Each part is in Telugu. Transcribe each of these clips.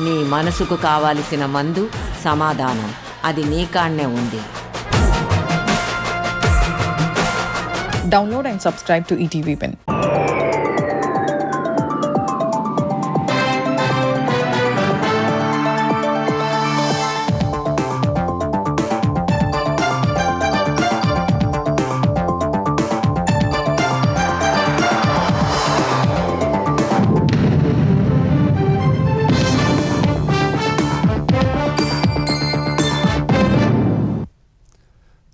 నీ మనసుకు కావలసిన మందు సమాధానం, అది నీ కాడనే ఉంది. Download and subscribe to ETV Win.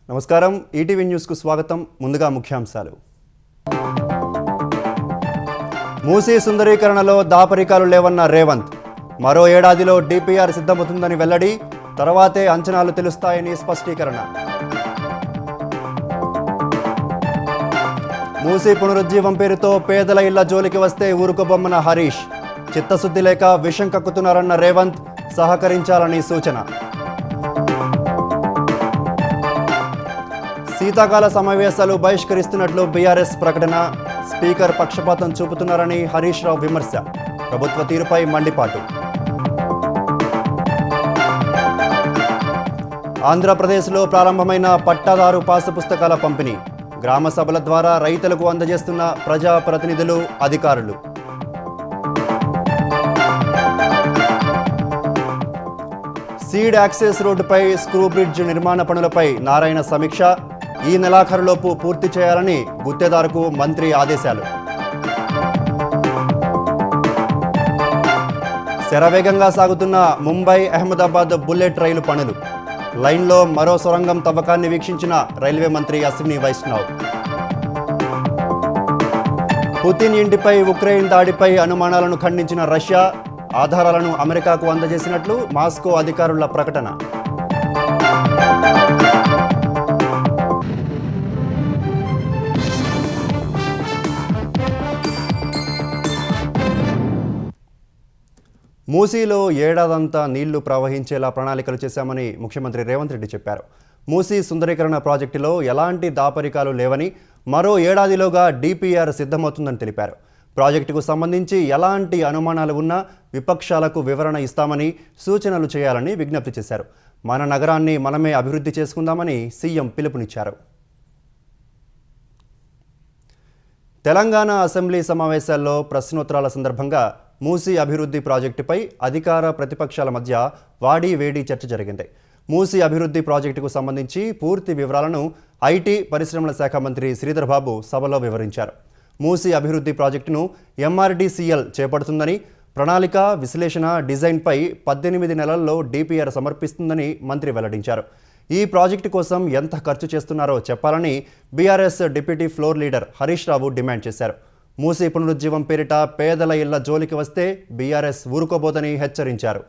నమస్కారం, ఈటీవీ న్యూస్కు స్వాగతం. ముందుగా ముఖ్యాంశాలు. మూసీ సుందరీకరణలో దాపరికాలు లేవన్న రేవంత్. మరో ఏడాదిలో డిపిఆర్ సిద్ధమవుతుందని వెల్లడి, తర్వాతే అంచనాలు తెలుస్తాయని స్పష్టీకరణ. మూసీ పునరుజ్జీవం పేరుతో పేదల ఇళ్ల జోలికి వస్తే ఊరుకోబొమ్మన హరీష్. చిత్తశుద్ధి లేక విషం కక్కుతున్నారన్న రేవంత్, సహకరించాలని సూచన. శీతాకాల సమావేశాలు బహిష్కరిస్తున్నట్లు బీఆర్ఎస్ ప్రకటన. స్పీకర్ పక్షపాతం చూపుతున్నారని హరీష్ రావు విమర్శ. ప్రభుత్వ తీరుపై మండిపాటు. ఆంధ్రప్రదేశ్లో ప్రారంభమైన పట్టాదారు పాసు పుస్తకాల పంపిణీ. గ్రామ సభల ద్వారా రైతులకు అందజేస్తున్న ప్రజాప్రతినిధులు, అధికారులు. సీడ్ యాక్సెస్ రోడ్డుపై స్క్రూ బ్రిడ్జ్ నిర్మాణ పనులపై నారాయణ సమీక్ష. ఈ నెలాఖరులోపు పూర్తి చేయాలని గుత్తేదారుకు మంత్రి ఆదేశాలు. శరవేగంగా సాగుతున్న ముంబై అహ్మదాబాద్ బుల్లెట్ రైలు పనులు. లైన్లో మరో సొరంగం తవ్వకాన్ని వీక్షించిన రైల్వే మంత్రి అశ్విని వైష్ణవ్. పుతిన్ ఇంటిపై ఉక్రెయిన్ దాడిపై అనుమానాలను ఖండించిన రష్యా. ఆధారాలను అమెరికాకు అందజేసినట్లు మాస్కో అధికారుల ప్రకటన. మూసీలో ఏడాదంతా నీళ్లు ప్రవహించేలా ప్రణాళికలు చేశామని ముఖ్యమంత్రి రేవంత్ రెడ్డి చెప్పారు. మూసీ సుందరీకరణ ప్రాజెక్టులో ఎలాంటి దాపరికాలు లేవని, మరో ఏడాదిలోగా డిపిఆర్ సిద్ధమవుతుందని తెలిపారు. ప్రాజెక్టుకు సంబంధించి ఎలాంటి అనుమానాలు ఉన్నా విపక్షాలకు వివరణ ఇస్తామని, సూచనలు చేయాలని విజ్ఞప్తి చేశారు. మన నగరాన్ని మనమే అభివృద్ధి చేసుకుందామని సీఎం పిలుపునిచ్చారు. తెలంగాణ అసెంబ్లీ సమావేశాల్లో ప్రశ్నోత్తరాల సందర్భంగా మూసీ అభివృద్ధి ప్రాజెక్టుపై అధికార ప్రతిపక్షాల మధ్య వాడి వేడి చర్చ జరిగింది. మూసీ అభివృద్ధి ప్రాజెక్టుకు సంబంధించి పూర్తి వివరాలను ఐటీ పరిశ్రమల శాఖ మంత్రి శ్రీధర్ బాబు సభలో వివరించారు. మూసీ అభివృద్ధి ప్రాజెక్టును ఎంఆర్డీసీఎల్ చేపడుతుందని, ప్రణాళిక, విశ్లేషణ, డిజైన్పై 18 నెలల్లో డిపిఆర్ సమర్పిస్తుందని మంత్రి వెల్లడించారు. ఈ ప్రాజెక్టు కోసం ఎంత ఖర్చు చేస్తున్నారో చెప్పాలని BRS deputy floor leader Harish Rao demand చేశారు. మూసీ పునరుజ్జీవం పేరిట పేదల ఇళ్ల జోలికి వస్తే బీఆర్ఎస్ ఊరుకోబోదని హెచ్చరించారు.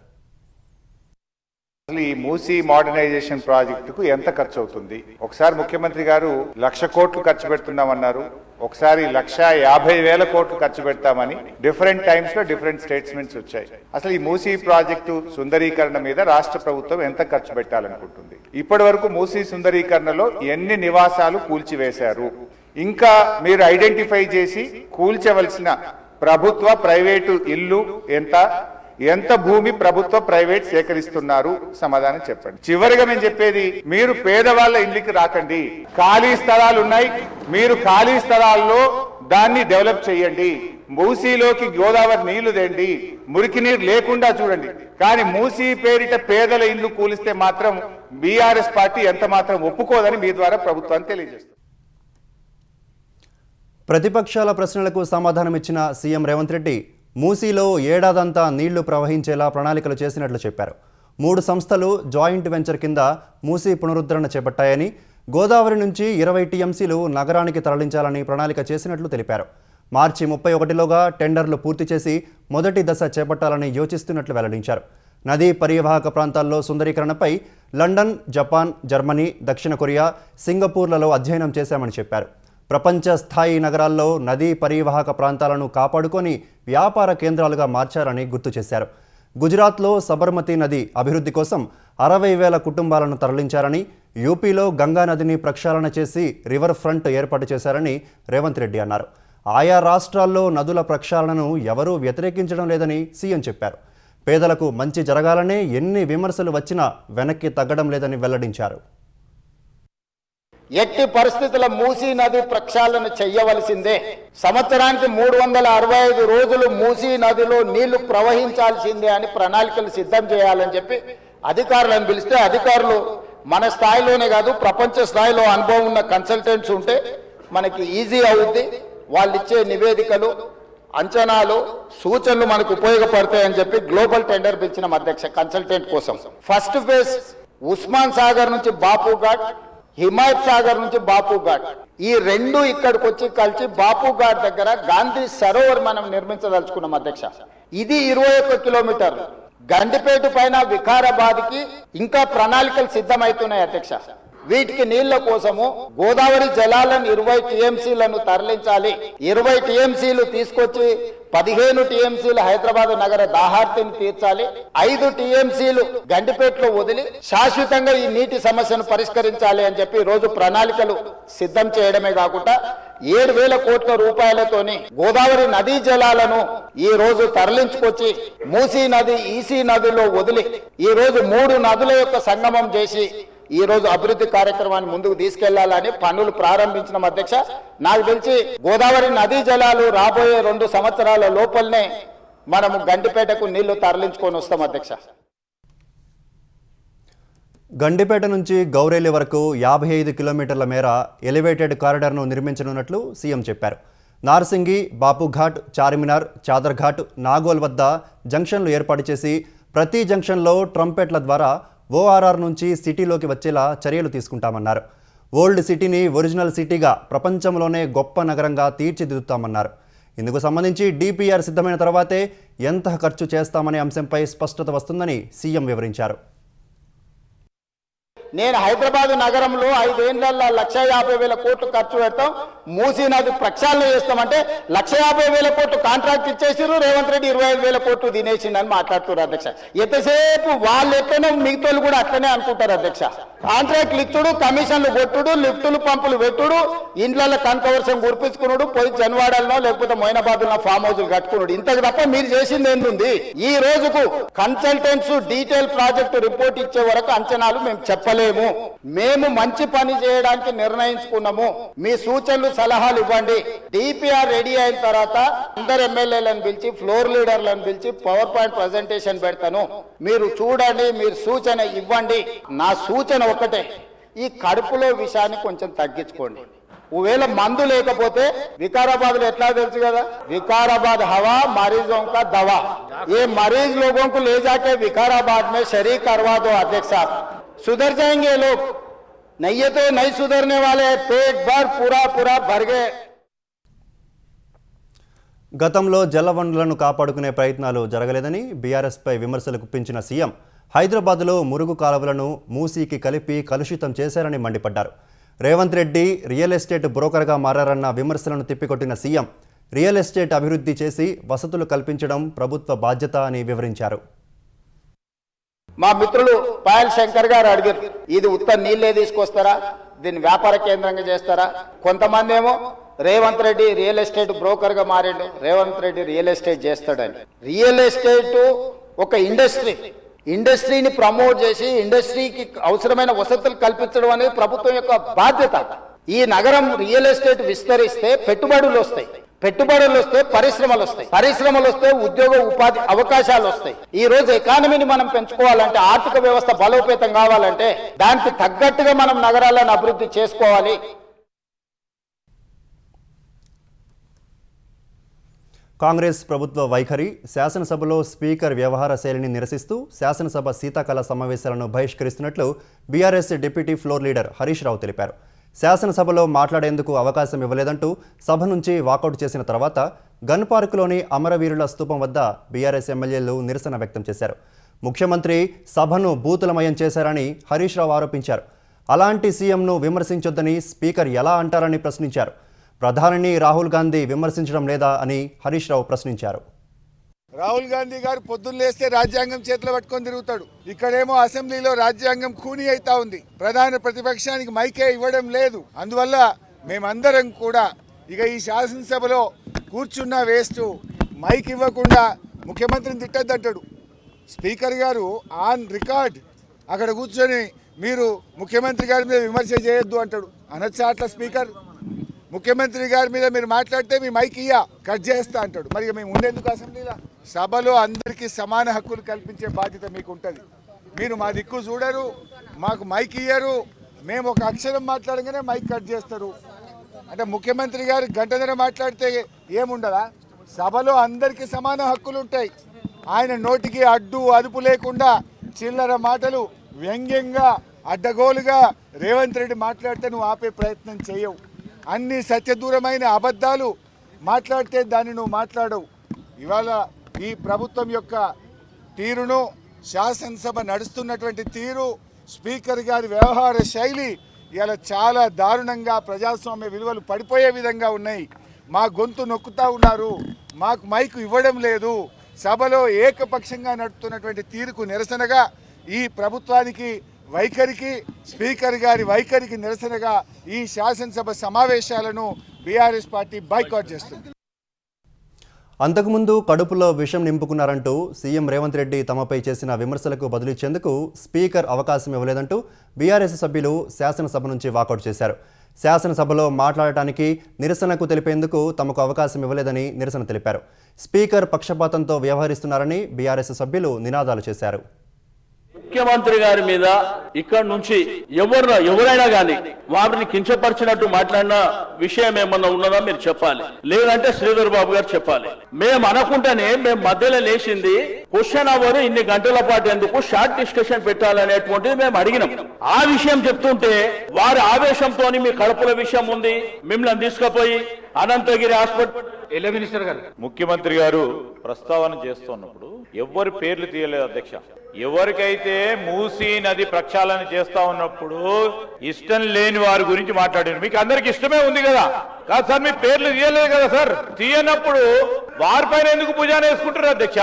అసలు ఈ మూసీ మోడర్నైజేషన్ ప్రాజెక్టుకు ఎంత ఖర్చు అవుతుంది? ఒకసారి ముఖ్యమంత్రి గారు 1,00,000 కోట్లు ఖర్చు పెడుతున్నామన్నారు, ఒకసారి 1,50,000 కోట్లు ఖర్చు పెడతామని డిఫరెంట్ టైమ్స్ లో డిఫరెంట్ స్టేట్మెంట్స్ వచ్చాయి. అసలు ఈ మూసీ ప్రాజెక్టు సుందరీకరణ మీద రాష్ట్ర ప్రభుత్వం ఎంత ఖర్చు పెట్టాలనుకుంటుంది? ఇప్పటి వరకు మూసీ సుందరీకరణలో ఎన్ని నివాసాలు కూల్చివేశారు? ఇంకా మీరు ఐడెంటిఫై చేసి కూల్చవలసిన ప్రభుత్వ ప్రైవేటు ఇల్లు ఎంత భూమి ప్రభుత్వ ప్రైవేట్ సేకరిస్తున్నారు? సమాధానం చెప్పండి. చివరిగా మేము చెప్పేది, మీరు పేదవాళ్ళ ఇల్లుకి రాకండి. ఖాళీ స్థలాలు ఉన్నాయి, మీరు ఖాళీ స్థలాల్లో దాన్ని డెవలప్ చేయండి. మూసీలోకి గోదావరి నీళ్లు తేండి, మురికి నీరు లేకుండా చూడండి. కానీ మూసీ పేరిట పేదల ఇల్లు కూలిస్తే మాత్రం బీఆర్ఎస్ పార్టీ ఎంత మాత్రం ఒప్పుకోదని మీ ద్వారా ప్రభుత్వాన్ని తెలియజేస్తుంది. ప్రతిపక్షాల ప్రశ్నలకు సమాధానమిచ్చిన సీఎం రేవంత్ రెడ్డి మూసీలో ఏడాదంతా నీళ్లు ప్రవహించేలా ప్రణాళికలు చేసినట్లు చెప్పారు. 3 సంస్థలు జాయింట్ వెంచర్ కింద మూసీ పునరుద్ధరణ చేపట్టాయని, గోదావరి నుంచి 20 టీఎంసీలు నగరానికి తరలించాలని ప్రణాళిక చేసినట్లు తెలిపారు. మార్చి 31లోగా టెండర్లు పూర్తి చేసి మొదటి దశ చేపట్టాలని యోచిస్తున్నట్లు వెల్లడించారు. నదీ పరివాహక ప్రాంతాల్లో సుందరీకరణపై లండన్, జపాన్, జర్మనీ, దక్షిణ కొరియా, సింగపూర్లలో అధ్యయనం చేశామని చెప్పారు. ప్రపంచ స్థాయి నగరాల్లో నదీ పరివాహక ప్రాంతాలను కాపాడుకొని వ్యాపార కేంద్రాలుగా మార్చారని గుర్తు చేశారు. గుజరాత్లో సబర్మతి నది అభివృద్ధి కోసం 60,000 కుటుంబాలను తరలించారని, యూపీలో గంగా నదిని ప్రక్షాళన చేసి రివర్ ఫ్రంట్ ఏర్పాటు చేశారని రేవంత్ రెడ్డి అన్నారు. ఆయా రాష్ట్రాల్లో నదుల ప్రక్షాళనను ఎవరూ వ్యతిరేకించడం లేదని సీఎం చెప్పారు. పేదలకు మంచి జరగాలనే ఎన్ని విమర్శలు వచ్చినా వెనక్కి తగ్గడం లేదని వెల్లడించారు. ఎట్టి పరిస్థితుల మూసీ నది ప్రక్షాళన చెయ్యవలసిందే. సంవత్సరానికి 365 రోజులు మూసీ నదిలో నీళ్లు ప్రవహించాల్సిందే అని ప్రణాళికలు సిద్ధం చేయాలని చెప్పి అధికారులను పిలిస్తే, అధికారులు మన స్థాయిలోనే కాదు ప్రపంచ స్థాయిలో అనుభవం ఉన్న కన్సల్టెంట్స్ ఉంటే మనకి ఈజీ అవుద్ది. వాళ్ళు ఇచ్చే నివేదికలు, అంచనాలు, సూచనలు మనకు ఉపయోగపడతాయని చెప్పి గ్లోబల్ టెండర్ పిలిచిన అధ్యక్ష కన్సల్టెంట్ కోసం. ఫస్ట్ ఫేజ్ ఉస్మాన్ సాగర్ నుంచి బాపు ఘాట్, హిమాయత్ సాగర్ నుంచి బాపు ఘాట్, ఈ రెండు ఇక్కడికి వచ్చి కలిసి బాపు ఘాట్ దగ్గర గాంధీ సరోవర్ మనం నిర్మించదలుచుకున్నాం అధ్యక్ష. ఇది 21 కిలోమీటర్లు. గండిపేట పైన వికారాబాద్కి ఇంకా ప్రణాళికలు సిద్ధమవుతున్నాయి అధ్యక్ష. వీటికి నీళ్ల కోసము గోదావరి జలాలను 20 టీఎంసీలను తరలించాలి. 20 టీఎంసీలు తీసుకొచ్చి 15 టీఎంసీలు హైదరాబాద్ నగర దాహార్తిని తీర్చాలి. 5 టీఎంసీలు గండిపేటలో వదిలి శాశ్వతంగా ఈ నీటి సమస్యను పరిష్కరించాలి అని చెప్పి రోజు ప్రణాళికలు సిద్ధం చేయడమే కాకుండా 7,000 కోట్ల రూపాయలతోని గోదావరి నదీ జలాలను ఈ రోజు తరలించుకొచ్చి మూసీ నది, ఈసీ నదిలో వదిలి ఈ రోజు 3 నదుల యొక్క సంగమం చేసి ఈ రోజు అభివృద్ధి కార్యక్రమాన్ని ముందుకు తీసుకెళ్లాలని పనులు ప్రారంభించిన అధ్యక్ష. నాకు తెలిసి గోదావరి నదీ జలాలు రాబోయే 2 సంవత్సరాల లోపలనే మనము గండిపేటకు నీళ్లు తరలించుకొని వస్తాం అధ్యక్ష. గండిపేట నుంచి గౌరేలి వరకు 55 కిలోమీటర్ల మేర ఎలివేటెడ్ కారిడార్ను నిర్మించనున్నట్లు సీఎం చెప్పారు. నార్సింగి, బాపుఘాట్, చార్మినార్, చాదర్ఘాట్, నాగోల్ వద్ద జంక్షన్లు ఏర్పాటు చేసి ప్రతి జంక్షన్లో ట్రంపెట్ల ద్వారా ఓఆర్ఆర్ నుంచి సిటీలోకి వచ్చేలా చర్యలు తీసుకుంటామన్నారు. ఓల్డ్ సిటీని ఒరిజినల్ సిటీగా, ప్రపంచంలోనే గొప్ప నగరంగా తీర్చిదిద్దుతామన్నారు. ఇందుకు సంబంధించి డిపిఆర్ సిద్ధమైన తర్వాతే ఎంత ఖర్చు చేస్తామనే అంశంపై స్పష్టత వస్తుందని సీఎం వివరించారు. నేను హైదరాబాద్ నగరంలో 5 ఏళ్లలో 150,000 కోట్లు ఖర్చు పెడతాం, మూసీ నది ప్రక్షాళన చేస్తామంటే 150,000 కోట్లు కాంట్రాక్ట్ ఇచ్చేసారు. రేవంత్ రెడ్డి 25,000 కోట్లు తినేసిండని మాట్లాడుతున్నారు అధ్యక్ష. ఎంతసేపు వాళ్ళు ఎట్లనో మిగతా కూడా అట్లనే అనుకుంటారు అధ్యక్ష. కాంట్రాక్ట్లు ఇచ్చుడు, కమిషన్లు కొట్టుడు, లిఫ్టులు పంపులు పెట్టుడు, ఇండ్ల కనకవర్షం కురిపించుకున్నాడు, పోయి జన్వాడల్లో లేకపోతే మొయినాబాద్లో ఫామ్ హౌస్లు కట్టుకున్నాడు. ఇంతకు తప్ప మీరు చేసింది ఏంటుంది? ఈ రోజుకు కన్సల్టెంట్స్ డీటెయిల్ ప్రాజెక్టు రిపోర్ట్ ఇచ్చే వరకు అంచనాలు మేము చెప్పలేము. మేము మంచి పని చేయడానికి నిర్ణయించుకున్నాము. మీ సూచనలు, సలహాలు ఇవ్వండి. డిపిఆర్ రెడీ అయిన తర్వాత అందరు ఎమ్మెల్యేలను పిలిచి, ఫ్లోర్ లీడర్లను పిలిచి పవర్ పాయింట్ ప్రజెంటేషన్ పెడతాను. మీరు చూడండి, మీరు సూచన ఇవ్వండి. నా సూచన ఒకటే, ఈ కడుపులో విషయాన్ని కొంచెం తగ్గించుకోండి. ఒకవేళ మందు లేకపోతే వికారాబాద్ లో ఎట్లా తెలుసు కదా, వికారాబాద్ హవా మరీజోं का दवा, ये मरीज लोगों को ले जाके विकाराबाद में शरीक करवा दो अध्यक्ष साहब, सुधर जाएंगे लोग. नहीं है तो नहीं सुधरने वाले. पेट भर पूरा भर गए. గతంలో జలవనరులను కాపాడుకునే ప్రయత్నాలు జరగలేదని బీఆర్ఎస్పై విమర్శలు గుప్పించిన సీఎం హైదరాబాద్లో మురుగు కాలువలను మూసీకి కలిపి కలుషితం చేశారని మండిపడ్డారు. రేవంత్ రెడ్డి రియల్ ఎస్టేట్ బ్రోకర్గా మారారన్న విమర్శలను తిప్పికొట్టిన సీఎం రియల్ ఎస్టేట్ అభివృద్ధి చేసి వసతులు కల్పించడం ప్రభుత్వ బాధ్యత అని వివరించారు. మా మిత్రులు పాయల్ శంకర్ గారు అడిగారు, ఇది ఉత్త నీళ్ళే తీసుకొస్తారా, దీన్ని వ్యాపార కేంద్రంగా చేస్తారా? కొంతమంది ఏమో Revanth Reddy real estate broker గా మారాడు, రేవంత్ రెడ్డి రియల్ ఎస్టేట్ చేస్తాడని. రియల్ ఎస్టేట్ ఒక ఇండస్ట్రీని ప్రమోట్ చేసి ఇండస్ట్రీకి అవసరమైన వసతులు కల్పించడం అనేది ప్రభుత్వం యొక్క బాధ్యత. ఈ నగరం రియల్ ఎస్టేట్ విస్తరిస్తే పెట్టుబడులు వస్తాయి, పరిశ్రమలు వస్తే ఉద్యోగ ఉపాధి అవకాశాలు వస్తాయి. ఈ రోజు ఎకానమీని మనం పెంచుకోవాలంటే, ఆర్థిక వ్యవస్థ బలోపేతం కావాలంటే దానికి తగ్గట్టుగా మనం నగరాలను అభివృద్ధి చేసుకోవాలి. కాంగ్రెస్ ప్రభుత్వ వైఖరి, శాసనసభలో స్పీకర్ వ్యవహార శైలిని నిరసిస్తూ శాసనసభ శీతాకాల సమావేశాలను బహిష్కరిస్తున్నట్లు BRS deputy floor leader Harish Rao తెలిపారు. శాసనసభలో మాట్లాడేందుకు అవకాశం ఇవ్వలేదంటూ సభ నుంచి వాకౌట్ చేసిన తర్వాత గన్ పార్కులోని అమరవీరుల స్తూపం వద్ద బీఆర్ఎస్ ఎమ్మెల్యేలు నిరసన వ్యక్తం చేశారు. ముఖ్యమంత్రి సభను బూతులమయం చేశారని హరీష్ రావు ఆరోపించారు. అలాంటి సీఎంను విమర్శించొద్దని స్పీకర్ ఎలా అంటారని ప్రశ్నించారు. ప్రధానిని రాహుల్ గాంధీ విమర్శించడం లేదా అని హరీష్ రావు ప్రశ్నించారు. రాహుల్ గాంధీ గారు పొద్దున్న లేస్తే రాజ్యాంగం చేతిలో పట్టుకొని తిరుగుతాడు. ఇక్కడేమో అసెంబ్లీలో రాజ్యాంగం ఖూనీ అవుతా ఉంది. ప్రధాన ప్రతిపక్షానికి మైకే ఇవ్వడం లేదు. అందువల్ల మేమందరం కూడా ఇక ఈ శాసనసభలో కూర్చున్న వేస్ట్, మైక్ ఇవ్వకుండా ముఖ్యమంత్రిని తిట్టద్దంటాడు. స్పీకర్ గారు ఆన్ రికార్డ్ అక్కడ కూర్చొని మీరు ముఖ్యమంత్రి గారి మీద విమర్శ చేయొద్దు అంటాడు. అనొచ్చా అట్లా స్పీకర్? ముఖ్యమంత్రి గారి మీద మీరు మాట్లాడితే మీ మైక్ కట్ చేస్తా అంటాడు. మరి మేము ఉండేందుకు అసెంబ్లీలో? సభలో అందరికీ సమాన హక్కులు కల్పించే బాధ్యత మీకు ఉంటుంది. మీరు మా దిక్కు చూడరు, మాకు మైక్ ఇయ్యరు, మేము ఒక అక్షరం మాట్లాడగానే మైక్ కట్ చేస్తారు. అంటే ముఖ్యమంత్రి గారు గంటన్నర మాట్లాడితే ఏముండదా? సభలో అందరికీ సమాన హక్కులు ఉంటాయి. ఆయన నోటికి అడ్డు అదుపు లేకుండా చిల్లర మాటలు వ్యంగ్యంగా అడ్డగోలుగా రేవంత్ రెడ్డి మాట్లాడితే నువ్వు ఆపే ప్రయత్నం చేయవు. అన్ని సత్యదూరమైన అబద్ధాలు మాట్లాడితే దాన్ని నువ్వు మాట్లాడవు. ఇవాళ ఈ ప్రభుత్వం యొక్క తీరును, శాసనసభ నడుస్తున్నటువంటి తీరు, స్పీకర్ గారి వ్యవహార శైలి ఇలా చాలా దారుణంగా ప్రజాస్వామ్య విలువలు పడిపోయే విధంగా ఉన్నాయి. మా గొంతు నొక్కుతా ఉన్నారు, మాకు మైకు ఇవ్వడం లేదు. సభలో ఏకపక్షంగా నడుపుతున్నటువంటి తీరుకు నిరసనగా, ఈ ప్రభుత్వానికి వైఖరికి, స్పీకర్ గారి వైఖరికి నిరసనగా ఈ శాసనసభ సమావేశాలను బీఆర్ఎస్ పార్టీ బాయ్కాట్ చేస్తుంది. అంతకుముందు కడుపులో విషం నింపుకున్నారంటూ సీఎం రేవంత్ రెడ్డి తమపై చేసిన విమర్శలకు బదులిచ్చేందుకు స్పీకర్ అవకాశం ఇవ్వలేదంటూ బీఆర్ఎస్ సభ్యులు శాసనసభ నుంచి వాకౌట్ చేశారు. శాసనసభలో మాట్లాడటానికి, నిరసనకు తెలిపేందుకు తమకు అవకాశం ఇవ్వలేదని నిరసన తెలిపారు. స్పీకర్ పక్షపాతంతో వ్యవహరిస్తున్నారని బీఆర్ఎస్ సభ్యులు నినాదాలు చేశారు. ముఖ్యమంత్రి గారి మీద ఇక్కడ నుంచి ఎవరైనా గాని వారిని కించపరిచినట్టు మాట్లాడిన విషయం ఏమన్నా ఉన్నదా మీరు చెప్పాలి, లేదంటే శ్రీధర్ బాబు గారు చెప్పాలి. మేము అనుకుంటేనే మేము మధ్యలో లేచింది క్వశ్చన్ అవర్ ఇన్ని గంటల పాటు ఎందుకు షార్ట్ డిస్కషన్ పెట్టాలనేటువంటిది మేము అడిగినాం. ఆ విషయం చెప్తుంటే వారి ఆవేశంతో మీ కడుపుల విషయం ఉంది, మిమ్మల్ని తీసుకుపోయి అనంతగిరి హాస్పిటల్ మినిస్టర్ గారు ముఖ్యమంత్రి గారు ప్రస్తావన చేస్తున్నప్పుడు ఎవరి పేర్లు తీయలేదు అధ్యక్ష. ఎవరికైతే మూసీ నది ప్రక్షాళన చేస్తా ఉన్నప్పుడు ఇష్టం లేని వారి గురించి మాట్లాడారు. మీకు అందరికి ఇష్టమే ఉంది కదా, కాదు సార్, మీ పేర్లు తీయలేదు కదా సార్. తీయనప్పుడు వారిపైన ఎందుకు భుజాన వేసుకుంటారు అధ్యక్ష?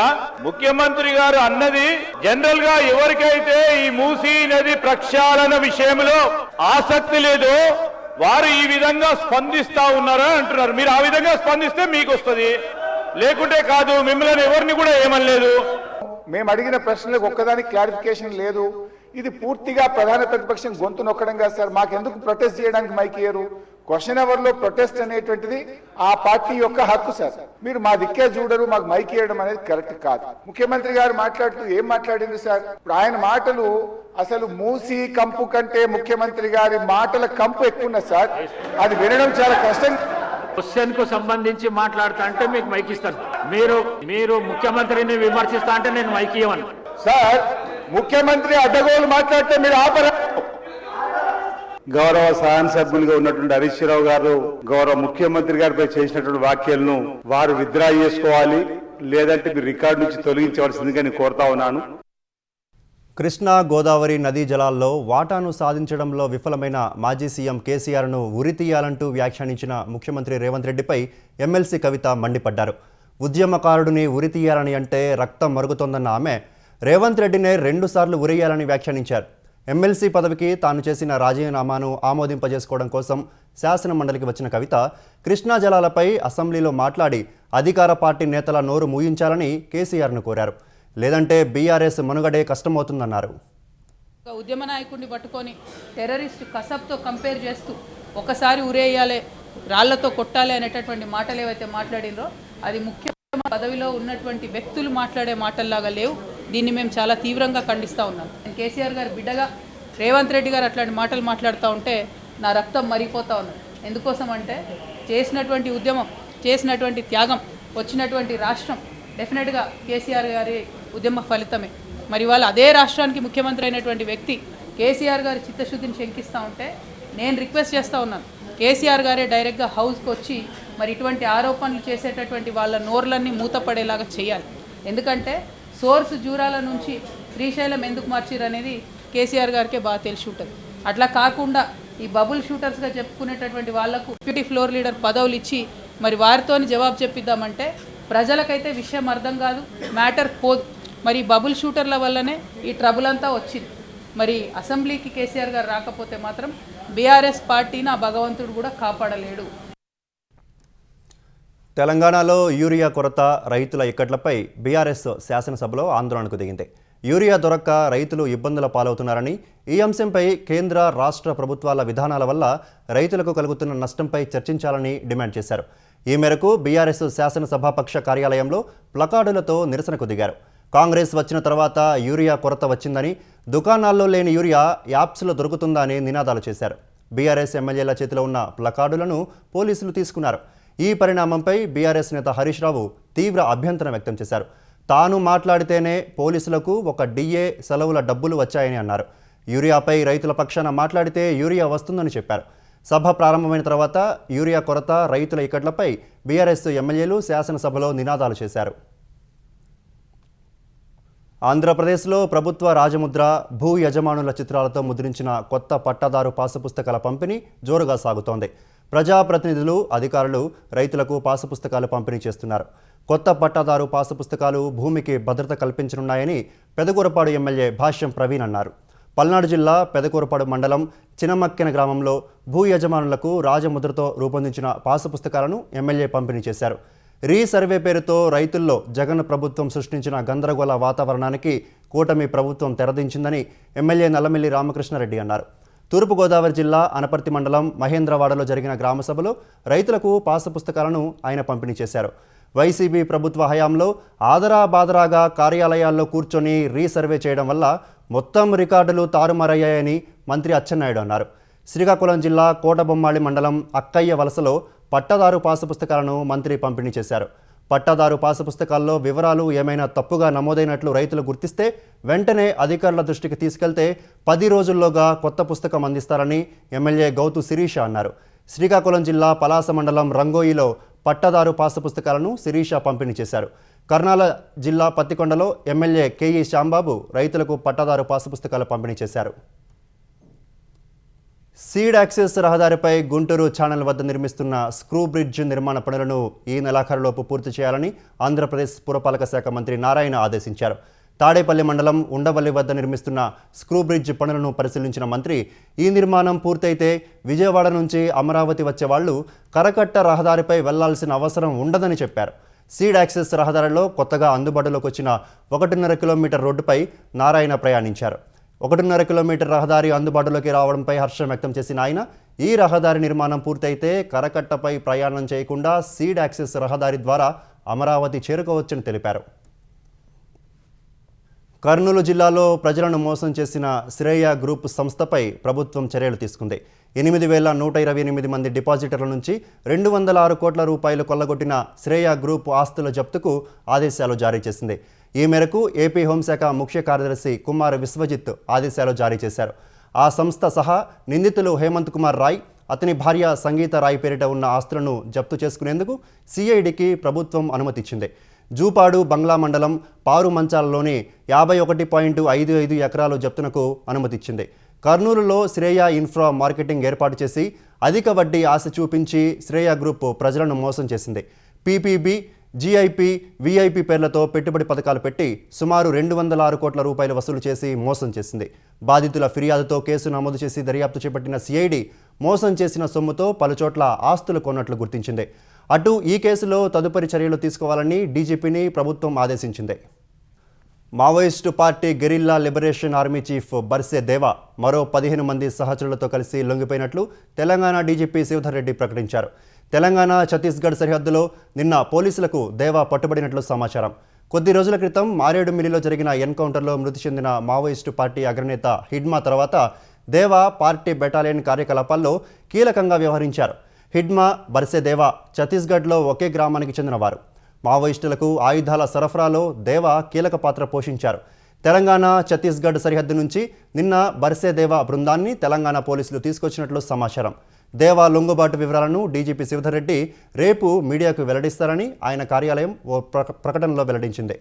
ముఖ్యమంత్రి గారు అన్నది జనరల్ గా ఎవరికైతే ఈ మూసీ నది ప్రక్షాళన విషయంలో ఆసక్తి లేదో వారు ఈ విధంగా స్పందిస్తా ఉన్నారా అంటున్నారు. మీరు ఆ విధంగా స్పందిస్తే మీకు వస్తుంది, లేకుంటే కాదు. మిమ్మల్ని ఎవరిని కూడా ఏమనలేదు. మేము అడిగిన ప్రశ్నలకు ఒక్కదానికి క్లారిఫికేషన్ లేదు. ఇది పూర్తిగా ప్రధాన ప్రతిపక్షం గొంతు నొక్కడం కాదు సార్. మాకెందుకు ప్రొటెస్ట్ చేయడానికి మైక్ ఇయ్యరు? క్వశ్చన్ అవర్ లో ప్రొటెస్ట్ అనేటువంటిది ఆ పార్టీ యొక్క హక్కు సార్. మీరు మా దిక్కే చూడరు, మాకు మైక్ ఇవ్వడం అనేది కరెక్ట్ కాదు. ముఖ్యమంత్రి గారు మాట్లాడుతూ ఏం మాట్లాడింది సార్? ఇప్పుడు ఆయన మాటలు అసలు మూసీ కంపు కంటే ముఖ్యమంత్రి గారి మాటల కంపు ఎక్కువ ఉన్నది సార్. అది వినడం చాలా కష్టం. క్వశ్చన్ కు సంబంధించి మాట్లాడుతా అంటే మీకు మైక్ ఇస్తాను. మీరు ముఖ్యమంత్రిని విమర్శిస్తా అంటే నేను మైక్ ఇవ్వను సార్. ముఖ్యమంత్రి అడ్డగోలు మాట్లాడితే మీరు ఆపరా? గౌరవ శాసనసభ్యులుగా ఉన్నటువంటి హరీష్ రావు గారు గౌరవ ముఖ్యమంత్రి గారిపై చేసినటువంటి వ్యాఖ్యలను వారు విత్డ్రా చేసుకోవాలి, లేదంటే మీరు రికార్డు నుంచి తొలగించవలసిందిగా నేను కోరుతా ఉన్నాను. కృష్ణా గోదావరి నదీ జలాల్లో వాటాను సాధించడంలో విఫలమైన మాజీ సీఎం కేసీఆర్ను ఉరితీయాలంటూ వ్యాఖ్యానించిన ముఖ్యమంత్రి రేవంత్ రెడ్డిపై ఎమ్మెల్సీ కవిత మండిపడ్డారు. ఉద్యమకారుడిని ఉరితీయాలని అంటే రక్తం మరుగుతోందన్న ఆమె రేవంత్ రెడ్డినే 2 సార్లు ఉరేయాలని వ్యాఖ్యానించారు. ఎమ్మెల్సీ పదవికి తాను చేసిన రాజీనామాను ఆమోదింపజేసుకోవడం కోసం శాసన మండలికి వచ్చిన కవిత కృష్ణా జలాలపై అసెంబ్లీలో మాట్లాడి అధికార పార్టీ నేతల నోరు మూయించాలని కేసీఆర్ను కోరారు. లేదంటే బీఆర్ఎస్ మనుగడే కష్టమవుతుందన్నారు. ఉద్యమ నాయకుడిని పట్టుకొని టెర్రరిస్ట్ కసబ్తో కంపేర్ చేస్తూ ఒకసారి ఉరేయాలి, రాళ్లతో కొట్టాలి అనేటటువంటి మాటలు ఏవైతే మాట్లాడినరో అది ముఖ్య పదవిలో ఉన్నటువంటి వ్యక్తులు మాట్లాడే మాటల్లాగా లేవు. దీన్ని మేము చాలా తీవ్రంగా ఖండిస్తూ ఉన్నాం. కేసీఆర్ గారు బిడ్డగా రేవంత్ రెడ్డి గారు అట్లాంటి మాటలు మాట్లాడుతూ ఉంటే నా రక్తం మరిగిపోతూ ఉన్నది. ఎందుకోసం అంటే చేసినటువంటి ఉద్యమం, చేసినటువంటి త్యాగం, వచ్చినటువంటి రాష్ట్రం డెఫినెట్గా కేసీఆర్ గారి ఉద్యమ ఫలితమే. మరి వాళ్ళు అదే రాష్ట్రానికి ముఖ్యమంత్రి అయినటువంటి వ్యక్తి కేసీఆర్ గారి చిత్తశుద్ధిని శంకిస్తూ ఉంటే నేను రిక్వెస్ట్ చేస్తూ ఉన్నాను, కేసీఆర్ గారే డైరెక్ట్గా హౌస్కి వచ్చి మరి ఇటువంటి ఆరోపణలు చేసేటటువంటి వాళ్ళ నోర్లన్నీ మూతపడేలాగా చేయాలి. ఎందుకంటే సోర్స్ జూరాల నుంచి శ్రీశైలం ఎందుకు మార్చిరు అనేది కేసీఆర్ గారికే బాగా తెలిసి ఉంటుంది. అట్లా కాకుండా ఈ బబుల్ షూటర్స్గా చెప్పుకునేటటువంటి వాళ్లకు డిప్యూటీ ఫ్లోర్ లీడర్ పదవులు ఇచ్చి మరి వారితోని జవాబు చెప్పిద్దామంటే ప్రజలకైతే విషయం అర్థం కాదు, మ్యాటర్ పోదు. మరి బబుల్ షూటర్ల వల్లనే ఈ ట్రబుల్ అంతా వచ్చింది. మరి అసెంబ్లీకి కేసీఆర్ గారు రాకపోతే మాత్రం బీఆర్ఎస్ పార్టీని ఆ భగవంతుడు కూడా కాపాడలేడు. తెలంగాణలో యూరియా కొరత, రైతుల ఇక్కట్లపై బీఆర్ఎస్ శాసనసభలో ఆందోళనకు దిగింది. యూరియా దొరక్క రైతులు ఇబ్బందుల పాలవుతున్నారని, ఈ అంశంపై కేంద్ర రాష్ట్ర ప్రభుత్వాల విధానాల వల్ల రైతులకు కలుగుతున్న నష్టంపై చర్చించాలని డిమాండ్ చేశారు. ఈ మేరకు బీఆర్ఎస్ శాసనసభాపక్ష కార్యాలయంలో ప్లకార్డులతో నిరసనకు దిగారు. కాంగ్రెస్ వచ్చిన తర్వాత యూరియా కొరత వచ్చిందని, దుకాణాల్లో లేని యూరియా యాప్స్లో దొరుకుతుందా అని నినాదాలు చేశారు. బీఆర్ఎస్ ఎమ్మెల్యేల చేతిలో ఉన్న ప్లకార్డులను పోలీసులు తీసుకున్నారు. ఈ పరిణామంపై బీఆర్ఎస్ నేత హరీష్ రావు తీవ్ర అభ్యంతరం వ్యక్తం చేశారు. తాను మాట్లాడితేనే పోలీసులకు ఒక డిఏ సెలవుల డబ్బులు వచ్చాయని అన్నారు. యూరియాపై రైతుల పక్షాన మాట్లాడితే యూరియా వస్తుందని చెప్పారు. సభ ప్రారంభమైన తర్వాత యూరియా కొరత, రైతుల ఇక్కట్లపై బీఆర్ఎస్ ఎమ్మెల్యేలు శాసనసభలో నినాదాలు చేశారు. ఆంధ్రప్రదేశ్లో ప్రభుత్వ రాజముద్ర, భూ యజమానుల చిత్రాలతో ముద్రించిన కొత్త పట్టాదారు పాసు పుస్తకాల పంపిణీ జోరుగా సాగుతోంది. ప్రజాప్రతినిధులు, అధికారులు రైతులకు పాసు పుస్తకాలు పంపిణీ చేస్తున్నారు. కొత్త పట్టాదారు పాసు పుస్తకాలు భూమికి భద్రత కల్పించనున్నాయని పెదకూరపాడు ఎమ్మెల్యే భాష్యం ప్రవీణ్ అన్నారు. పల్నాడు జిల్లా పెదకూరపాడు మండలం చినమక్కెన గ్రామంలో భూ యజమానులకు రాజముద్రతో రూపొందించిన పాసు పుస్తకాలను ఎమ్మెల్యే పంపిణీ చేశారు. రీసర్వే పేరుతో రైతుల్లో జగన్ ప్రభుత్వం సృష్టించిన గందరగోళ వాతావరణానికి కూటమి ప్రభుత్వం తెరదించిందని ఎమ్మెల్యే నల్లమిల్లి రామకృష్ణారెడ్డి అన్నారు. తూర్పుగోదావరి జిల్లా అనపర్తి మండలం మహేంద్రవాడలో జరిగిన గ్రామసభలో రైతులకు పాసు పుస్తకాలను ఆయన పంపిణీ చేశారు. వైసీపీ ప్రభుత్వ హయాంలో ఆదరాబాదరాగా కార్యాలయాల్లో కూర్చొని రీసర్వే చేయడం వల్ల మొత్తం రికార్డులు తారుమారయ్యాయని మంత్రి అచ్చెన్నాయుడు అన్నారు. శ్రీకాకుళం జిల్లా కోటబొమ్మాళి మండలం అక్కయ్య వలసలో పట్టాదారు పాసు పుస్తకాలను మంత్రి పంపిణీ చేశారు. పట్టాదారు పాసు పుస్తకాల్లో వివరాలు ఏమైనా తప్పుగా నమోదైనట్లు రైతులు గుర్తిస్తే వెంటనే అధికారుల దృష్టికి తీసుకెళ్తే 10 రోజుల్లోగా కొత్త పుస్తకం అందిస్తారని ఎమ్మెల్యే గౌతు శిరీష అన్నారు. శ్రీకాకుళం జిల్లా పలాస మండలం రంగోయిలో పట్టాదారు పాసు పుస్తకాలను శిరీష పంపిణీ చేశారు. కర్నాల జిల్లా పత్తికొండలో ఎమ్మెల్యే కేఈ శ్యాంబాబు రైతులకు పట్టాదారు పాసు పుస్తకాలు పంపిణీ చేశారు. సీడ్ యాక్సెస్ రహదారిపై గుంటూరు ఛానల్ వద్ద నిర్మిస్తున్న స్క్రూ బ్రిడ్జ్ నిర్మాణ పనులను ఈ నెలాఖరులోపు పూర్తి చేయాలని ఆంధ్రప్రదేశ్ పురపాలక శాఖ మంత్రి నారాయణ ఆదేశించారు. తాడేపల్లి మండలం ఉండవల్లి వద్ద నిర్మిస్తున్న స్క్రూ బ్రిడ్జ్ పనులను పరిశీలించిన మంత్రి, ఈ నిర్మాణం పూర్తయితే విజయవాడ నుంచి అమరావతి వచ్చే వాళ్లు కరకట్ట రహదారిపై వెళ్లాల్సిన అవసరం ఉండదని చెప్పారు. సీడ్ యాక్సెస్ రహదారిలో కొత్తగా అందుబాటులోకి వచ్చిన 1.5 కిలోమీటర్ రోడ్డుపై నారాయణ ప్రయాణించారు. 1.5 కిలోమీటర్ రహదారి అందుబాటులోకి రావడంపై హర్షం వ్యక్తం చేసిన ఆయన, ఈ రహదారి నిర్మాణం పూర్తయితే కరకట్టపై ప్రయాణం చేయకుండా సీడ్ యాక్సెస్ రహదారి ద్వారా అమరావతి చేరుకోవచ్చని తెలిపారు. కర్నూలు జిల్లాలో ప్రజలను మోసం చేసిన శ్రేయ గ్రూప్ సంస్థపై ప్రభుత్వం చర్యలు తీసుకుంది. 8,128 మంది డిపాజిటర్ల నుంచి 206 కోట్ల రూపాయలు కొల్లగొట్టిన శ్రేయ గ్రూప్ ఆస్తుల జప్తుకు ఆదేశాలు జారీ చేసింది. ఈ మేరకు ఏపీ హోంశాఖ ముఖ్య కార్యదర్శి కుమార్ విశ్వజిత్ ఆదేశాలు జారీ చేశారు. ఆ సంస్థ సహా నిందితులు హేమంత్ కుమార్ రాయ్, అతని భార్య సంగీత రాయ్ పేరిట ఉన్న ఆస్తులను జప్తు చేసుకునేందుకు సిఐడికి ప్రభుత్వం అనుమతిచ్చింది. జూపాడు బంగ్లా మండలం పారు మంచాలలోని 51.55 ఎకరాలు జప్తునకు అనుమతిచ్చింది. కర్నూలులో శ్రేయ ఇన్ఫ్రా మార్కెటింగ్ ఏర్పాటు చేసి అధిక వడ్డీ ఆశ చూపించి శ్రేయ గ్రూప్ ప్రజలను మోసం చేసింది. పీపీబీ, జీఐపీ, వీఐపీ పేర్లతో పెట్టుబడి పథకాలు పెట్టి సుమారు 206 కోట్ల రూపాయలు వసూలు చేసి మోసం చేసింది. బాధితుల ఫిర్యాదుతో కేసు నమోదు చేసి దర్యాప్తు చేపట్టిన సిఐడి మోసం చేసిన సొమ్ముతో పలుచోట్ల ఆస్తులు కొన్నట్లు గుర్తించింది. అటు ఈ కేసులో తదుపరి చర్యలు తీసుకోవాలని డీజీపీని ప్రభుత్వం ఆదేశించింది. Maoist party guerrilla liberation army chief Barse Deva మరో 15 మంది సహచరులతో కలిసి లొంగిపోయినట్లు తెలంగాణ డీజీపీ శివధర్ రెడ్డి ప్రకటించారు. తెలంగాణ ఛత్తీస్గఢ్ సరిహద్దులో నిన్న పోలీసులకు దేవా పట్టుబడినట్లు సమాచారం. కొద్ది రోజుల క్రితం మారేడుమిల్లిలో జరిగిన ఎన్కౌంటర్లో మృతి చెందిన మావోయిస్టు పార్టీ అగ్రనేత హిడ్మా తర్వాత దేవా పార్టీ బెటాలియన్ కార్యకలాపాల్లో కీలకంగా వ్యవహరించారు. హిడ్మా, బర్సే దేవా ఛత్తీస్గఢ్లో ఒకే గ్రామానికి చెందినవారు. మావోయిస్టులకు ఆయుధాల సరఫరాలో దేవా కీలక పాత్ర పోషించారు. తెలంగాణ ఛత్తీస్గఢ్ సరిహద్దు నుంచి నిన్న బర్సే దేవా బృందాన్ని తెలంగాణ పోలీసులు తీసుకొచ్చినట్లు సమాచారం. దేవా లొంగుబాటు వివరాలను డీజీపీ శివధర్ రెడ్డి రేపు మీడియాకు వెల్లడిస్తారని ఆయన కార్యాలయం ఓ ప్రకటనలో వెల్లడించింది.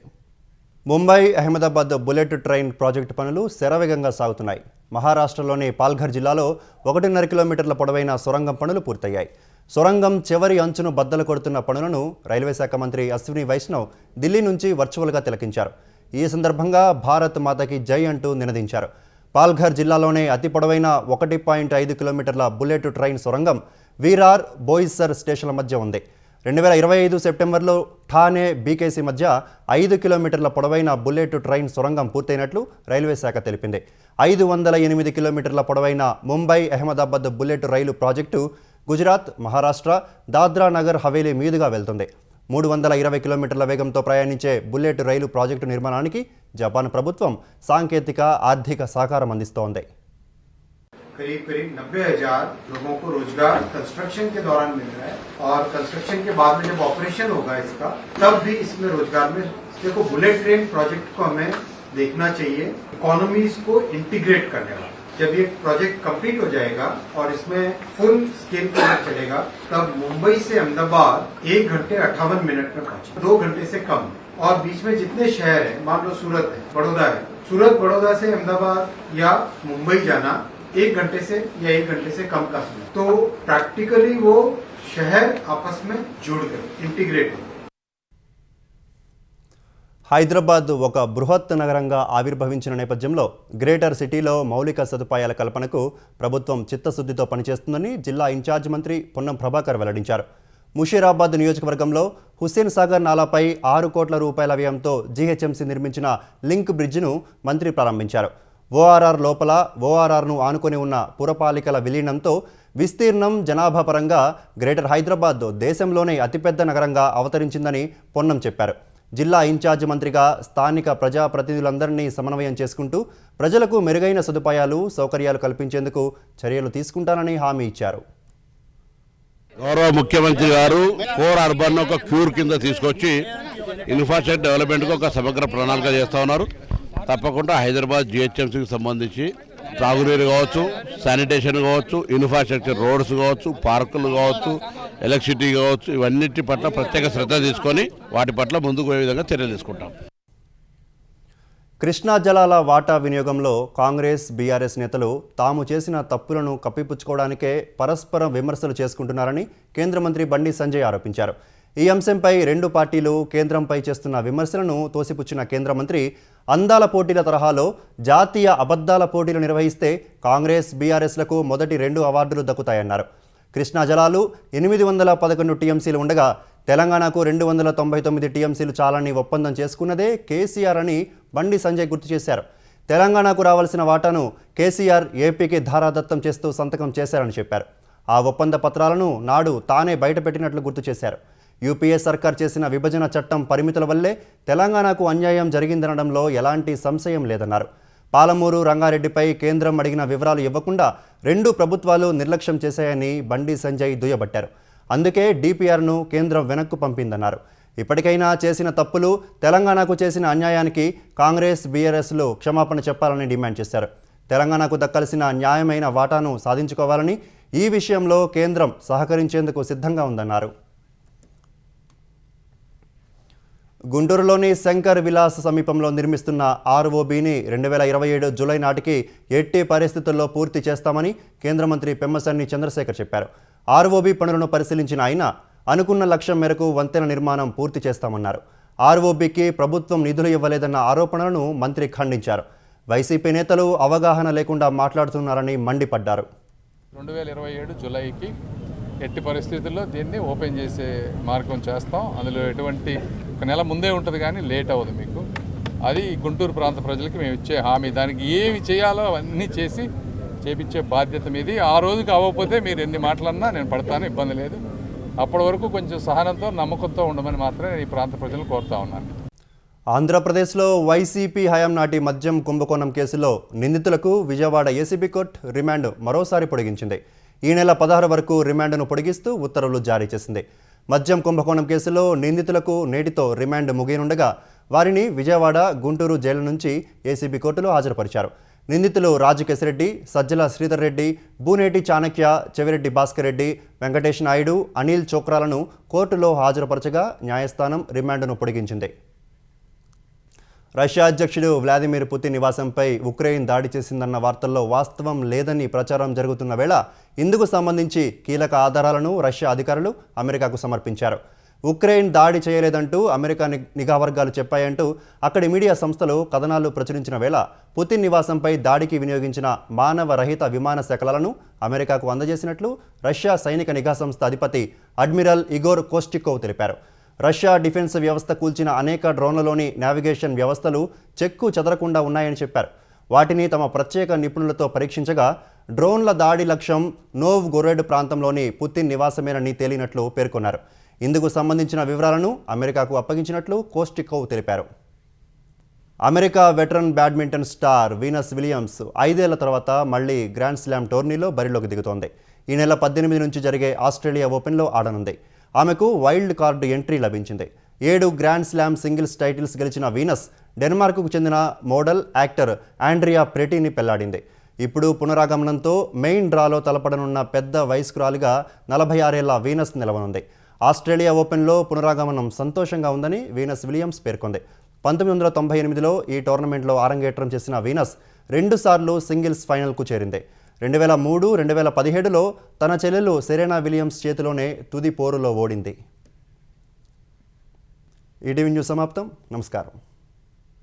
Mumbai Ahmedabad bullet train project పనులు శరవేగంగా సాగుతున్నాయి. మహారాష్ట్రలోని పాల్ఘర్ జిల్లాలో 1.5 కిలోమీటర్ల పొడవైన సొరంగం పనులు పూర్తయ్యాయి. సొరంగం చివరి అంచును బద్దలు కొడుతున్న పనులను రైల్వే శాఖ మంత్రి అశ్విని వైష్ణవ్ ఢిల్లీ నుంచి వర్చువల్గా తిలకించారు. ఈ సందర్భంగా భారత్ మాతకి జై అంటూ నినదించారు. పాల్ఘర్ జిల్లాలోనే అతి పొడవైన 1.5 కిలోమీటర్ల బుల్లెట్ ట్రైన్ సొరంగం వీరార్, బోయిసర్ స్టేషన్ల మధ్య ఉంది. 2025 సెప్టెంబర్లో ఠానే బీకేసీ మధ్య 5 కిలోమీటర్ల పొడవైన బుల్లెట్ ట్రైన్ సొరంగం పూర్తయినట్లు రైల్వే శాఖ తెలిపింది. 508 కిలోమీటర్ల పొడవైన ముంబై అహ్మదాబాద్ బుల్లెట్ రైలు ప్రాజెక్టు గుజరాత్, మహారాష్ట్ర, దాద్రా నగర్ హవేలీ మీదుగా వెళ్తుంది. 320 కిలోమీటర్ల వేగంతో ప్రయాణించే బుల్లెట్ రైలు ప్రాజెక్టు నిర్మాణానికి జపాన్ ప్రభుత్వం సాంకేతిక, ఆర్థిక సహకారం అందిస్తోంది. करीब 90,000 लोगों को रोजगार कंस्ट्रक्शन के दौरान मिल रहा है और कंस्ट्रक्शन के बाद में जब ऑपरेशन होगा इसका तब भी इसमें रोजगार में देखो बुलेट ट्रेन प्रोजेक्ट को हमें देखना चाहिए इकोनॉमीज को इंटीग्रेट करने वाला. जब ये प्रोजेक्ट कंप्लीट हो जाएगा और इसमें फुल स्केल पर चलेगा तब मुंबई से अहमदाबाद 1 घंटे 58 मिनट में पहुंचे, 2 घंटे से कम. और बीच में जितने शहर है, मान लो सूरत है, बड़ौदा है, सूरत बड़ौदा से अहमदाबाद या मुंबई जाना 1 घंटे से या 1 घंटे से कम का समय. तो प्रैक्टिकली वो शहर आपस में जुड़ गए, इंटीग्रेट हो. హైదరాబాద్ ఒక బృహత్ నగరంగా ఆవిర్భవించిన నేపథ్యంలో గ్రేటర్ సిటీలో మౌలిక సదుపాయాల కల్పనకు ప్రభుత్వం చిత్తశుద్ధితో పనిచేస్తుందని జిల్లా ఇన్ఛార్జ్ మంత్రి పొన్నం ప్రభాకర్ వెల్లడించారు. ముషీరాబాద్ నియోజకవర్గంలో హుస్సేన్ సాగర్ నాలాపై 6 కోట్ల రూపాయల వ్యయంతో జీహెచ్ఎంసీ నిర్మించిన లింక్ బ్రిడ్జిను మంత్రి ప్రారంభించారు. ఓఆర్ఆర్ లోపల ఓఆర్ఆర్ను ఆనుకొని ఉన్న పురపాలికల విలీనంతో విస్తీర్ణం, జనాభా పరంగా గ్రేటర్ హైదరాబాద్ దేశంలోనే అతిపెద్ద నగరంగా అవతరించిందని పొన్నం చెప్పారు. జిల్లా ఇన్ఛార్జ్ మంత్రిగా స్థానిక ప్రజాప్రతినిధులందరినీ సమన్వయం చేసుకుంటూ ప్రజలకు మెరుగైన సదుపాయాలు, సౌకర్యాలు కల్పించేందుకు చర్యలు తీసుకుంటానని హామీ ఇచ్చారు. గౌరవ ముఖ్యమంత్రి గారు కోర్ అర్బన్ ఒక క్యూర్ కింద తీసుకొచ్చి ఇన్ఫ్రాస్ట్రక్చర్ డెవలప్మెంట్కి ఒక సమగ్ర ప్రణాళిక చేస్తూ ఉన్నారు. తప్పకుండా హైదరాబాద్ జిహెచ్ఎంసీకి సంబంధించి త్రాగునీరు కావచ్చు, శానిటేషన్ కావచ్చు, ఇన్ఫ్రాస్ట్రక్చర్, రోడ్స్ కావచ్చు, పార్కులు కావచ్చు, ఎలక్ట్రిసిటీ కావచ్చు, ఇవన్నిటి పట్ల ప్రత్యేక శ్రద్ధ తీసుకొని వాటి పట్ల ముందుకు పోయే విధంగా చర్యలు తీసుకుంటాం. కృష్ణా జలాల వాటా వినియోగంలో కాంగ్రెస్, బీఆర్ఎస్ నేతలు తాము చేసిన తప్పులను కప్పిపుచ్చుకోవడానికే పరస్పర విమర్శలు చేసుకుంటున్నారని కేంద్ర మంత్రి బండి సంజయ్ ఆరోపించారు. ఈ అంశంపై 2 పార్టీలు కేంద్రంపై చేస్తున్న విమర్శలను తోసిపుచ్చిన కేంద్ర మంత్రి అందాల పోటీల తరహాలో జాతీయ అబద్ధాల పోటీలు నిర్వహిస్తే కాంగ్రెస్, బీఆర్ఎస్లకు మొదటి 2 అవార్డులు దక్కుతాయన్నారు. కృష్ణా జలాలు 811 టీఎంసీలు ఉండగా తెలంగాణకు 299 టీఎంసీలు చాలని ఒప్పందం చేసుకున్నదే కేసీఆర్ అని బండి సంజయ్ గుర్తు చేశారు. తెలంగాణకు రావాల్సిన వాటాను కేసీఆర్ ఏపీకి ధారాదత్తం చేస్తూ సంతకం చేశారని చెప్పారు. ఆ ఒప్పంద పత్రాలను నాడు తానే బయటపెట్టినట్లు గుర్తు చేశారు. యూపీఏ సర్కార్ చేసిన విభజన చట్టం పరిమితుల వల్లే తెలంగాణకు అన్యాయం జరిగిందనడంలో ఎలాంటి సంశయం లేదన్నారు. పాలమూరు రంగారెడ్డిపై కేంద్రం అడిగిన వివరాలు ఇవ్వకుండా 2 ప్రభుత్వాలు నిర్లక్ష్యం చేశాయని బండి సంజయ్ దుయ్యబట్టారు. అందుకే డీపీఆర్ను కేంద్రం వెనక్కు పంపిందన్నారు. ఇప్పటికైనా చేసిన తప్పులు, తెలంగాణకు చేసిన అన్యాయానికి కాంగ్రెస్, బీఆర్ఎస్లు క్షమాపణ చెప్పాలని డిమాండ్ చేశారు. తెలంగాణకు దక్కాల్సిన న్యాయమైన వాటాను సాధించుకోవాలని, ఈ విషయంలో కేంద్రం సహకరించేందుకు సిద్ధంగా ఉందన్నారు. గుంటూరులోని శంకర్ విలాస్ సమీపంలో నిర్మిస్తున్న ఆర్ఓబీని 2027 జూలై నాటికి ఎట్టి పరిస్థితుల్లో పూర్తి చేస్తామని కేంద్ర మంత్రి పెమ్మసాని చంద్రశేఖర్ చెప్పారు. ఆర్ఓబీ పనులను పరిశీలించిన ఆయన అనుకున్న లక్ష్యం మేరకు వంతెన నిర్మాణం పూర్తి చేస్తామన్నారు. ఆర్ఓబీకి ప్రభుత్వం నిధులు ఇవ్వలేదన్న ఆరోపణలను మంత్రి ఖండించారు. వైసీపీ నేతలు అవగాహన లేకుండా మాట్లాడుతున్నారని మండిపడ్డారు. 2027 జూలైకి ఎట్టి పరిస్థితుల్లో దీన్ని ఓపెన్ చేసే మార్గం చేస్తాం. అందులో ఎటువంటి 1 నెల ముందే ఉంటుంది కానీ లేట్ అవ్వదు మీకు. అది గుంటూరు ప్రాంత ప్రజలకి మేము ఇచ్చే హామీ. దానికి ఏమి చేయాలో అవన్నీ చేపించే బాధ్యత మీది. ఆ రోజుకి అవ్వకపోతే మీరు ఎన్ని మాటలన్నా నేను పడతాను, ఇబ్బంది లేదు. అప్పటి వరకు కొంచెం సహనంతో, నమ్మకంతో ఉండమని మాత్రమే నేను ఈ ప్రాంత ప్రజలు కోరుతా ఉన్నాను. ఆంధ్రప్రదేశ్లో వైసీపీ హయాం నాటి మద్యం కుంభకోణం కేసులో నిందితులకు విజయవాడ ఏసీబీ కోర్టు రిమాండ్ మరోసారి పొడిగించింది. ఈ నెల 16 వరకు రిమాండ్ను పొడిగిస్తూ ఉత్తర్వులు జారీ చేసింది. మద్యం కుంభకోణం కేసులో నిందితులకు నేటితో రిమాండ్ ముగియనుండగా వారిని విజయవాడ, గుంటూరు జైలు నుంచి ఏసీబీ కోర్టులో హాజరుపరిచారు. నిందితులు రాజకేశరెడ్డి, సజ్జల శ్రీధర్ రెడ్డి, బూనేటి చాణక్య, చెవిరెడ్డి భాస్కర్ రెడ్డి, వెంకటేష్ నాయుడు, అనిల్ చోక్రాలను కోర్టులో హాజరుపరచగా న్యాయస్థానం రిమాండ్ను పొడిగించింది. రష్యా అధ్యక్షుడు వ్లాదిమిర్ పుతిన్ నివాసంపై ఉక్రెయిన్ దాడి చేసిందన్న వార్తల్లో వాస్తవం లేదని ప్రచారం జరుగుతున్న వేళ ఇందుకు సంబంధించి కీలక ఆధారాలను రష్యా అధికారులు అమెరికాకు సమర్పించారు. ఉక్రెయిన్ దాడి చేయలేదంటూ అమెరికా నిఘా వర్గాలు చెప్పాయంటూ అక్కడి మీడియా సంస్థలు కథనాలు ప్రచురించిన వేళ పుతిన్ నివాసంపై దాడికి వినియోగించిన మానవ రహిత విమాన శకలాలను అమెరికాకు అందజేసినట్లు రష్యా సైనిక నిఘా సంస్థ అధిపతి అడ్మిరల్ ఇగోర్ కోస్టికోవ్ తెలిపారు. రష్యా డిఫెన్స్ వ్యవస్థ కూల్చిన అనేక డ్రోన్లలోని నావిగేషన్ వ్యవస్థలు చెక్కు చెదరకుండా ఉన్నాయని చెప్పారు. వాటిని తమ ప్రత్యేక నిపుణులతో పరీక్షించగా డ్రోన్ల దాడి లక్ష్యం నోవ్ గొరెడ్ ప్రాంతంలోని పుతిన్ నివాసమేనని తేలినట్లు పేర్కొన్నారు. ఇందుకు సంబంధించిన వివరాలను అమెరికాకు అప్పగించినట్లు కోస్టికోవ్ తెలిపారు. America veteran badminton star Venus Williams 5 ఏళ్ల తర్వాత మళ్లీ గ్రాండ్ స్లామ్ టోర్నీలో బరిలోకి దిగుతోంది. ఈ నెల 18 నుంచి జరిగే ఆస్ట్రేలియా ఓపెన్లో ఆడనుంది. ఆమెకు వైల్డ్ కార్డు ఎంట్రీ లభించింది. 7 గ్రాండ్ స్లామ్ సింగిల్స్ టైటిల్స్ గెలిచిన వీనస్ డెన్మార్క్కు చెందిన మోడల్, యాక్టర్ ఆండ్రియా ప్రెటీని పెళ్లాడింది. ఇప్పుడు పునరాగమనంతో మెయిన్ డ్రాలో తలపడనున్న పెద్ద వయస్కురాలిగా 46 ఏళ్ల వీనస్ నిలవనుంది. ఆస్ట్రేలియా ఓపెన్లో పునరాగమనం సంతోషంగా ఉందని వీనస్ విలియమ్స్ పేర్కొంది. 1998లో ఈ టోర్నమెంట్లో అరంగేట్రం చేసిన వీనస్ 2 సార్లు సింగిల్స్ ఫైనల్కు చేరింది. 2003, 2017లో తన చెల్లెలు సెరెనా విలియమ్స్ చేతిలోనే తుది పోరులో ఓడింది. ఈటీవీ న్యూస్ సమాప్తం. నమస్కారం.